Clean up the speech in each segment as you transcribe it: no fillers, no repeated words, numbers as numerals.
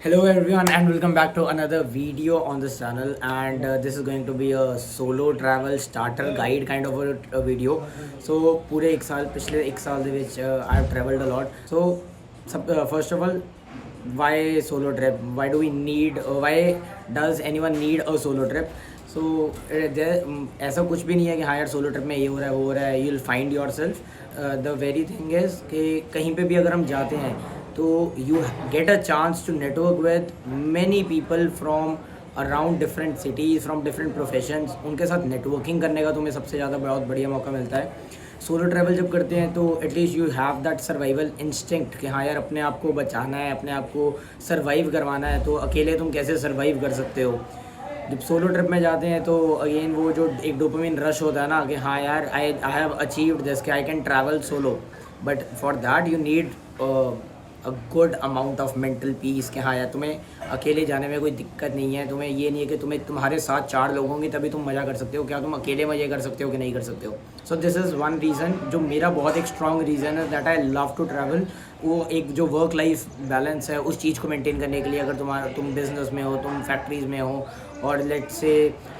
Hello everyone and welcome back to another video on this channel, and this is going to be a solo travel starter guide kind of a video. So पूरे एक साल पिछले एक साल ਦੇ ਵਿੱਚ I have traveled a lot. So first of all, why solo trip? Why do we need? Why does anyone need a solo trip? So ऐसा कुछ भी नहीं है कि हाँ यार सोलो ट्रिप में ये हो रहा है वो हो रहा है. You'll find yourself. The very thing is कि कहीं पे भी अगर हम जाते हैं तो you get a chance to network with many people from around different cities, from different professions. उनके साथ नेटवर्किंग करने का तुम्हें सबसे ज़्यादा बहुत बढ़िया मौका मिलता है. सोलो ट्रैवल जब करते हैं तो at least you have that survival instinct कि हाँ यार अपने आप को बचाना है, अपने आप को सर्वाइव करवाना है. तो अकेले तुम कैसे सर्वाइव कर सकते हो? जब सोलो ट्रिप में जाते हैं तो अगेन वो जो एक डोपामिन रश होता है ना कि हाँ यार आई हैव अचीव्ड दिस कि I can travel solo. But for that you need a good amount of mental peace कि हाँ यार तुम्हें अकेले जाने में कोई दिक्कत नहीं है. तुम्हें ये नहीं है कि तुम्हारे साथ 4 लोग होंगे तभी तुम मज़ा कर सकते हो. क्या तुम अकेले मज़े कर सकते हो कि नहीं कर सकते हो? So this is one reason जो मेरा बहुत एक स्ट्रॉन्ग रीज़न है that I love to travel. वो एक जो वर्क लाइफ बैलेंस है उस चीज़ को मेंटेन करने के लिए, अगर तुम बिज़नेस में हो, तुम फैक्ट्रीज़ में हो, और लेट से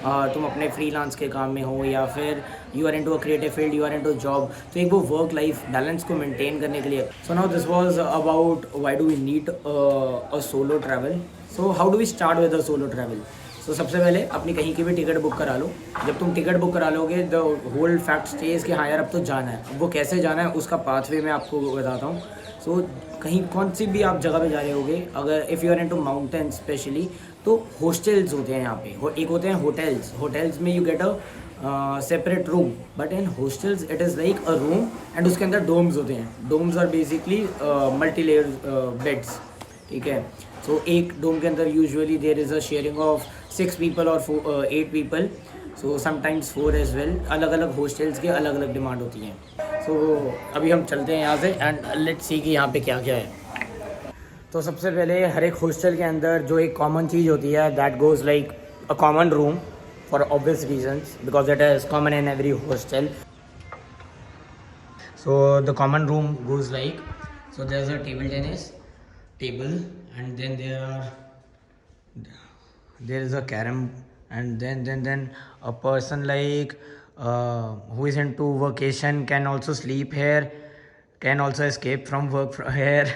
तुम अपने फ्रीलांस के काम में हो, या फिर you are into a creative field, you are into job, तो एक वो वर्क लाइफ बैलेंस को मेंटेन करने के लिए. So now this was about why do we need a solo travel. So how do we start with a solo travel? So सबसे पहले अपनी कहीं की भी टिकट बुक करा लो. जब तुम टिकट बुक करा लोगे द होल फैक्ट स्टेज कि हाँ यार अब तो जाना है. अब वो कैसे जाना है उसका पाथवे मैं आपको बताता हूँ. सो कहीं कौन सी भी आप जगह पे जा रहे होगे, अगर if you are into mountain specially, तो हॉस्टल्स होते हैं यहाँ पे. एक होते हैं होटल्स में you get a separate room, but in hostels it is like a room and उसके अंदर डोम्स होते हैं. Dorms are basically multi layer beds. ठीक है. सो एक डोम के अंदर usually there is a sharing of 6 people और 8 people. So sometimes 4 as well. अलग अलग हॉस्टल्स की अलग अलग डिमांड होती हैं. सो अभी हम चलते हैं यहाँ से एंड लेट्स सी कि यहाँ पे क्या क्या है. तो सबसे पहले हर एक हॉस्टल के अंदर जो एक कॉमन चीज़ होती है that goes like a common room for obvious reasons because it is common in every hostel. So the common room goes like, so there's a table tennis table, and then there is a carom, and then a person like who is into vacation can also sleep here, can also escape from work here.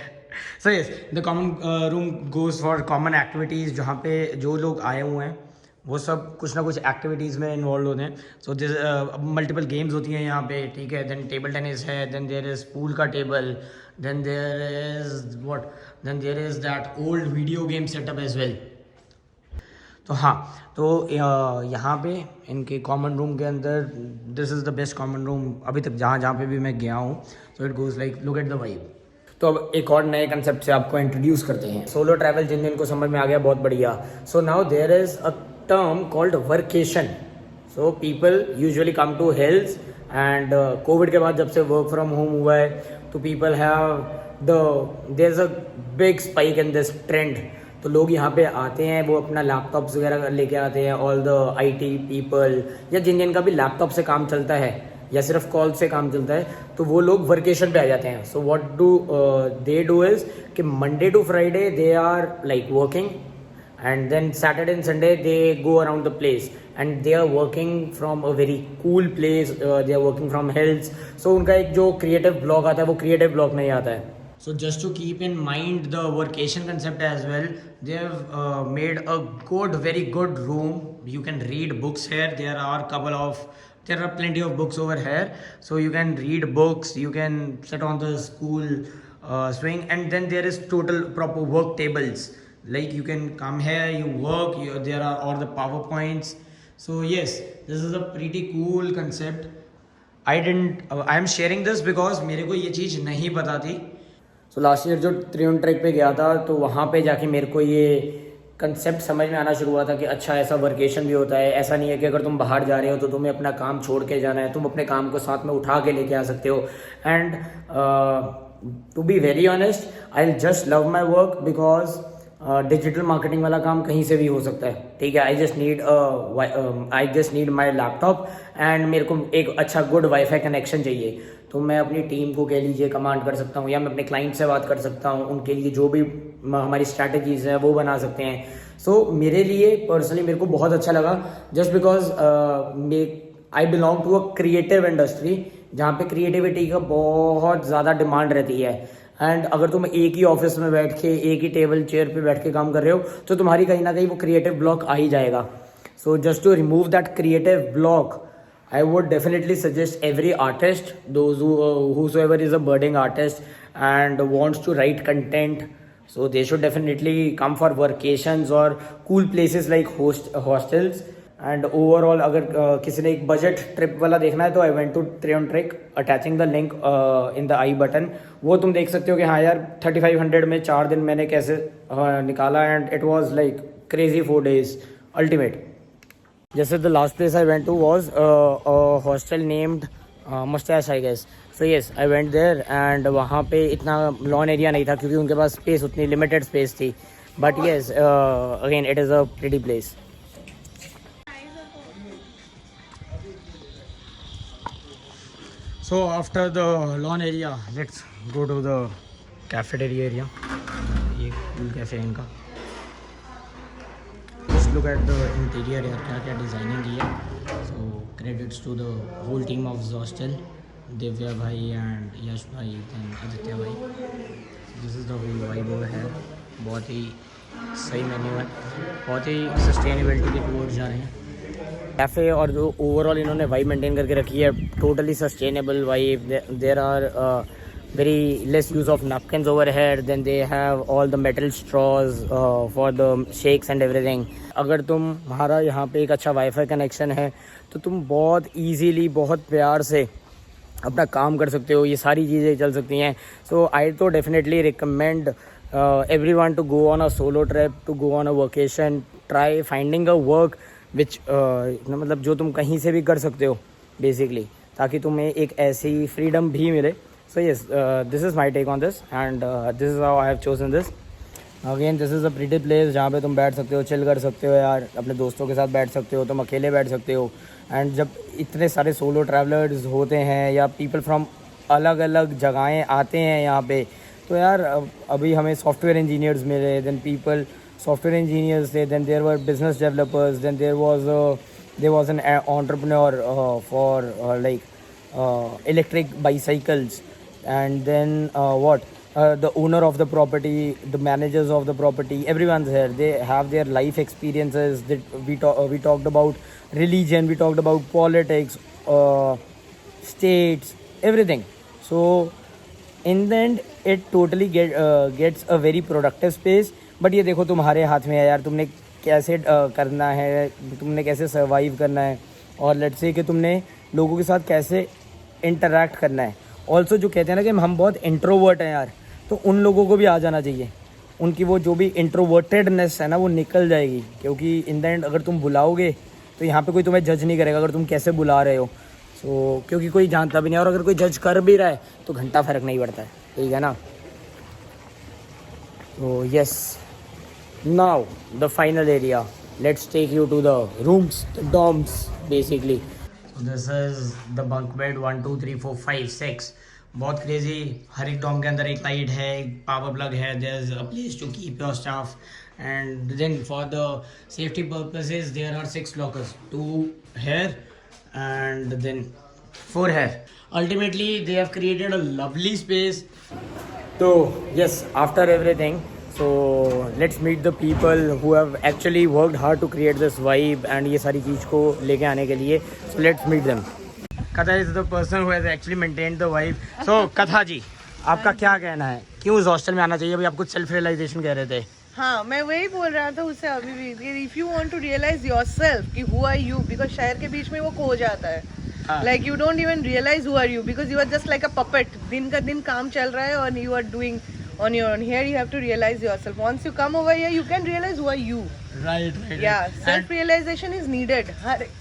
So yes, the common room goes for common activities. जहाँ पे जो लोग आए हुए हैं वो सब कुछ ना कुछ एक्टिविटीज़ में इन्वॉल्व होते हैं. सो दिस मल्टीपल गेम्स होती हैं यहाँ पे. ठीक है. देन टेबल टेनिस है, देन देयर इज़ पूल का table, then there is that old video game setup as well. तो हाँ, तो यहाँ पे इनके कॉमन रूम के अंदर this is the best common room अभी तक जहाँ पे भी मैं गया हूँ. So it goes like look at the vibe. तो अब एक और नए कंसेप्ट से आपको इंट्रोड्यूस करते हैं. सोलो ट्रैवल जिन को समझ में आ गया बहुत बढ़िया. So now there is a term called workation. So people usually come to hills and Covid के बाद जब से वर्क फ्रॉम होम हुआ है तो people have their is a big spike in this trend. तो लोग यहाँ पे आते हैं, वो अपना लैपटॉप्स वगैरह लेके आते हैं. ऑल द IT पीपल या जिन का भी लैपटॉप से काम चलता है या सिर्फ कॉल से काम चलता है तो वो लोग वर्केशन पे आ जाते हैं. So what do they do is कि Monday to Friday they are like working, and then Saturday and Sunday they go around the place and they are working from a very cool place. They are working from hills. So उनका एक जो creative block आता है वो creative block नहीं आता है. So just to keep in mind the workation concept as well, they have made a very good room. You can read books here. There are plenty of books over here, so you can read books, you can sit on the school swing, and then there is total proper work tables. Like you can come here, you work, there are all the PowerPoints. So yes, this is a pretty cool concept. I am sharing this because मेरे को ये चीज़ नहीं पता थी. So last year जो Triund track पे गया था तो वहाँ पे जाके मेरे को ये कंसेप्ट समझ में आना शुरू हुआ था कि अच्छा ऐसा वर्केशन भी होता है. ऐसा नहीं है कि अगर तुम बाहर जा रहे हो तो तुम्हें अपना काम छोड़ के जाना है. तुम अपने काम को साथ में उठा के लेके आ सकते हो. And to be very honest, I just love my work because digital marketing वाला काम कहीं से भी हो सकता है. ठीक है. I just need my laptop and मेरे को एक अच्छा गुड वाईफाई कनेक्शन चाहिए. तो मैं अपनी टीम को कह लीजिए कमांड कर सकता हूँ, या मैं अपने क्लाइंट से बात कर सकता हूँ, उनके लिए जो भी हमारी स्ट्रैटेजीज हैं वो बना सकते हैं. सो मेरे लिए पर्सनली मेरे को बहुत अच्छा लगा, just because I belong to a creative industry जहाँ पे क्रिएटिविटी का बहुत ज़्यादा डिमांड रहती है. एंड अगर तुम एक ही ऑफिस में बैठ के एक ही टेबल चेयर पे बैठ के काम कर रहे हो तो तुम्हारी कहीं ना कहीं वो क्रिएटिव ब्लॉक आ ही जाएगा. So just to remove that creative block, I would definitely suggest every artist, those whosoever is a budding artist and wants to write content, so they should definitely come for workations or cool places like hostels. And overall, अगर किसी ने एक budget trip वाला देखना है तो I went to Trion Trek, attaching the link in the I button. वो तुम देख सकते हो कि हाँ यार 3500 में 4 दिन मैंने कैसे निकाला, and it was like crazy 4 days, ultimate. जैसे the last place I went to was a hostel named Mustache, I guess. So yes, I went there and वहाँ पे इतना लॉन एरिया नहीं था क्योंकि उनके पास स्पेस उतनी लिमिटेड स्पेस थी. But yes, again it is a pretty place. So after the lawn area, let's go to the cafeteria area. ये cool cafe है इनका. Look at the interior here, क्या डिज़ाइनिंग की है. So credits to the whole team of Zostel, Divya bhai and Yash bhai and Aditya bhai. This is the whole vibe over here. बहुत ही सही menu है, बहुत ही sustainability के towards जा रहे हैं. कैफ़े और जो ओवरऑल इन्होंने वाइब मेंटेन करके रखी है, totally sustainable vibe. There are very less use of napkins over here. Then they have all the metal straws for the shakes and everything. अगर तुम्हारा यहाँ पे एक अच्छा वाईफाई कनेक्शन है तो तुम बहुत इजीली बहुत प्यार से अपना काम कर सकते हो, ये सारी चीज़ें चल सकती हैं. सो आई तो definitely recommend everyone to go on a solo trip, to go on a vacation, try finding a work which मतलब जो तुम कहीं से भी कर सकते हो बेसिकली, ताकि तुम्हें एक ऐसी फ्रीडम भी मिले. So yes, this is my take on this and this is how I have chosen this. Again, this is a pretty place जहाँ पे तुम बैठ सकते हो, चिल कर सकते हो यार, अपने दोस्तों के साथ बैठ सकते हो, तुम अकेले बैठ सकते हो. एंड जब इतने सारे सोलो ट्रैवलर्स होते हैं या पीपल फ्रॉम अलग अलग जगहें आते हैं यहाँ पे, तो यार अभी हमें सॉफ्टवेयर इंजीनियर्स मिले, देन पीपल सॉफ्टवेयर इंजीनियर्स थे, then there were business developers, then there was an entrepreneur for like electric bicycles. And then the owner of the property, the managers of the property, everyone's here. They have their life experiences. That we talked about religion, we talked about politics, states, everything. So in the end it totally gets a very productive space. But ये देखो तुम्हारे हाथ में है यार, तुमने कैसे करना है, तुमने कैसे सर्वाइव करना है, और लेट्स से कि तुमने लोगों के साथ कैसे इंटरैक्ट करना है. ऑल्सो जो कहते हैं ना कि हम बहुत इंट्रोवर्ट हैं यार, तो उन लोगों को भी आ जाना चाहिए. उनकी वो जो भी इंट्रोवर्टेडनेस है ना वो निकल जाएगी, क्योंकि इन द एंड अगर तुम बुलाओगे तो यहाँ पे कोई तुम्हें जज नहीं करेगा अगर तुम कैसे बुला रहे हो. सो क्योंकि कोई जानता भी नहीं, और अगर कोई जज कर भी रहा है तो घंटा फ़र्क नहीं पड़ता है, ठीक है ना. तो yes, now the final area, let's take you to the rooms, the dorms basically. This is the bunk bed 1 2 3 4 5 6. बहुत क्रेजी. हर एक डॉम के अंदर एक लाइट है, एक पावर प्लग है, there is a place to keep your stuff. And then for the safety purposes there are 6 lockers, 2 here and then 4 here. Ultimately they have created a lovely space. So yes, after everything, so let's meet the people who have actually worked hard to create this vibe and ये सारी चीज़ को लेके आने के लिए. So let's meet them. Katha is the person who has actually maintained the vibe. So Katha जी, आपका क्या कहना है, क्यों इस हॉस्टल में आना चाहिए? अभी आप कुछ सेल्फ रियलाइजेशन कह रहे थे. हाँ, मैं वही बोल रहा था उससे अभी भी, if you want to realise yourself कि हु आर यू, बिकॉज शहर के बीच में वो खो जाता है. Like you don't even realise who are you, because you are just like a puppet. दिन का दिन काम चल रहा है और you are doing on your own. Here you have to realize yourself. Once you come over here you can realize who are you. Right. Yeah, self realization is needed.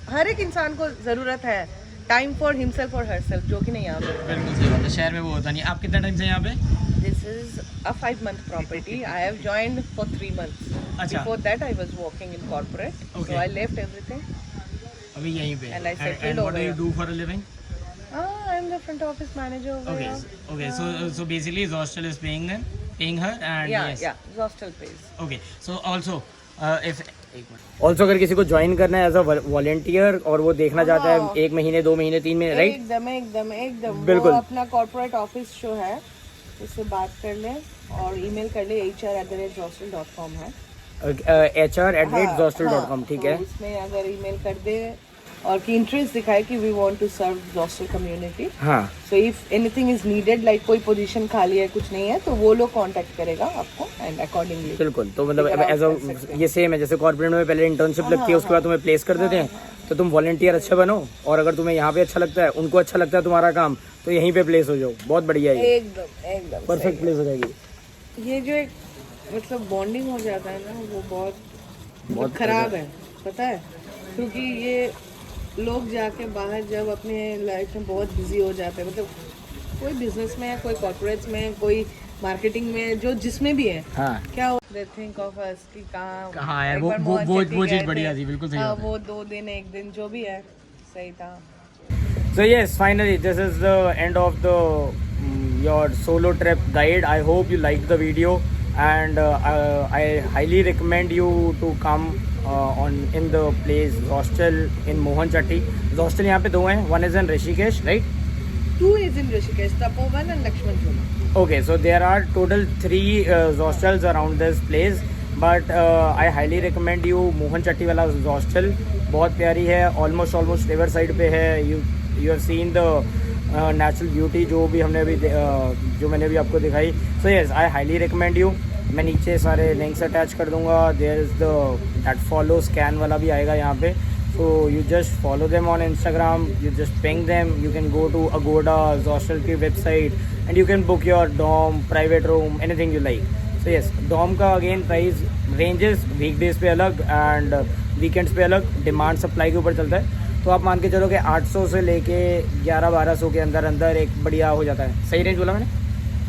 हर एक इंसान को ज़रूरत है time for himself or herself, जो कि नहीं यहाँ पे. बिल्कुल सही बात है, शहर में वो होता नहीं. आप कितना टाइम से यहाँ पे? This is a 5-month property. I have joined for 3 months. अच्छा. Before that I was working in corporate. Okay. So I left everything. अभी यहीं पे. And I settled over. And what do you do for a living? I'm the front office manager over Okay, here. okay. So basically, Zostel is paying her, and yes. Yeah, Zostel pays. Okay. So also, if also अगर किसी को join करना है as a volunteer और वो देखना चाहता है 1 महीने 2 महीने 3 महीने, राइट? एकदम बिल्कुल। वो अपना कॉर्पोरेट ऑफिस जो है उससे बात कर ले और ईमेल कर ले, hr@zostel.com है। hr@zostel.com, ठीक है। तो उसमें अगर ईमेल कर दे और कि इंटरेस्ट दिखाए कि we want to serve Zostel community, हाँ, so if anything is needed, like कोई पोजीशन खाली है, कुछ नहीं है, तो वो लोग कांटेक्ट करेगा आपको एंड अकॉर्डिंगली। बिल्कुल। तो मतलब एज अ ये सेम है जैसे कॉर्पोरेट में पहले इंटर्नशिप लगती है, उसके बाद तुम्हें प्लेस कर देते हैं, तो तुम वॉलेंटियर अच्छे बनो, और अगर तुम्हें यहाँ पे अच्छा लगता है, उनको अच्छा लगता है तुम्हारा काम, तो यहीं पे प्लेस हो जाओ। बहुत बढ़िया है, एकदम परफेक्ट प्लेस हो जाएगी। ये जो एक मतलब बॉन्डिंग हो जाता है ना, वो बहुत खराब है, पता है, क्योंकि ये लोग जाके बाहर जब अपने लाइफ में बहुत बिजी हो जाते हैं, मतलब कोई बिजनेस में है, कोई कॉर्पोरेट्स में, कोई मार्केटिंग में, जो जिसमें भी है, हाँ, क्या दे थिंक ऑफ अस कि कहाँ है वो चीज बढ़िया थी, बिल्कुल सही बात है। वो 2 दिन 1 दिन जो भी है सही था। So yes, finally this is the end of the your solo trip guide. I hope you liked the video, and I highly recommend you to come in the place Zostel in Mohan Chatti. Zostel यहाँ पे 2 हैं, one is in Rishikesh, right? 2 is in Rishikesh, Tapovan and Lakshman Jhula. Okay, so there are total 3 hostels around this place, but I highly recommend you Mohan Chatti वाला hostel. बहुत प्यारी है, almost river side पे है। You have seen the natural beauty जो मैंने अभी आपको दिखाई। So yes, I highly recommend you. मैं नीचे सारे लिंक्स अटैच कर दूंगा। There is that follow scan वाला भी आएगा यहाँ पे। So you just follow them on Instagram, you just ping them, you can go to Agoda, Zostel की website, and you can book your dorm, private room, anything you like. So yes, dorm का again price ranges weekdays पे अलग and weekends पे अलग, demand supply के ऊपर चलता है। तो आप मान के चलो कि 800 से लेके 1100-1200 के अंदर एक बढ़िया हो जाता है। सही रेंज बोला मैंने?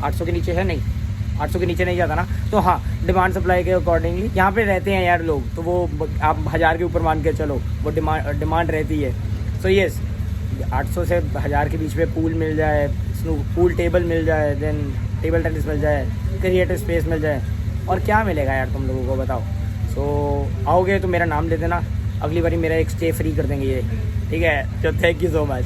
800 के नीचे है नहीं, 800 के नीचे नहीं जाता ना। तो हाँ, डिमांड सप्लाई के अकॉर्डिंगली यहाँ पे रहते हैं यार लोग, तो वो आप 1000 के ऊपर मान के चलो, वो डिमांड रहती है। सो येस, 800 से 1000 के बीच में पूल मिल जाए, पूल टेबल मिल जाए, देन टेबल टेनिस मिल जाए, क्रिएटिव स्पेस मिल जाए, और क्या मिलेगा यार तुम लोगों को, बताओ। सो आओगे तो मेरा नाम ले देना, अगली बारी मेरा एक स्टे फ्री कर देंगे ये, ठीक है? तो थैंक यू सो मच।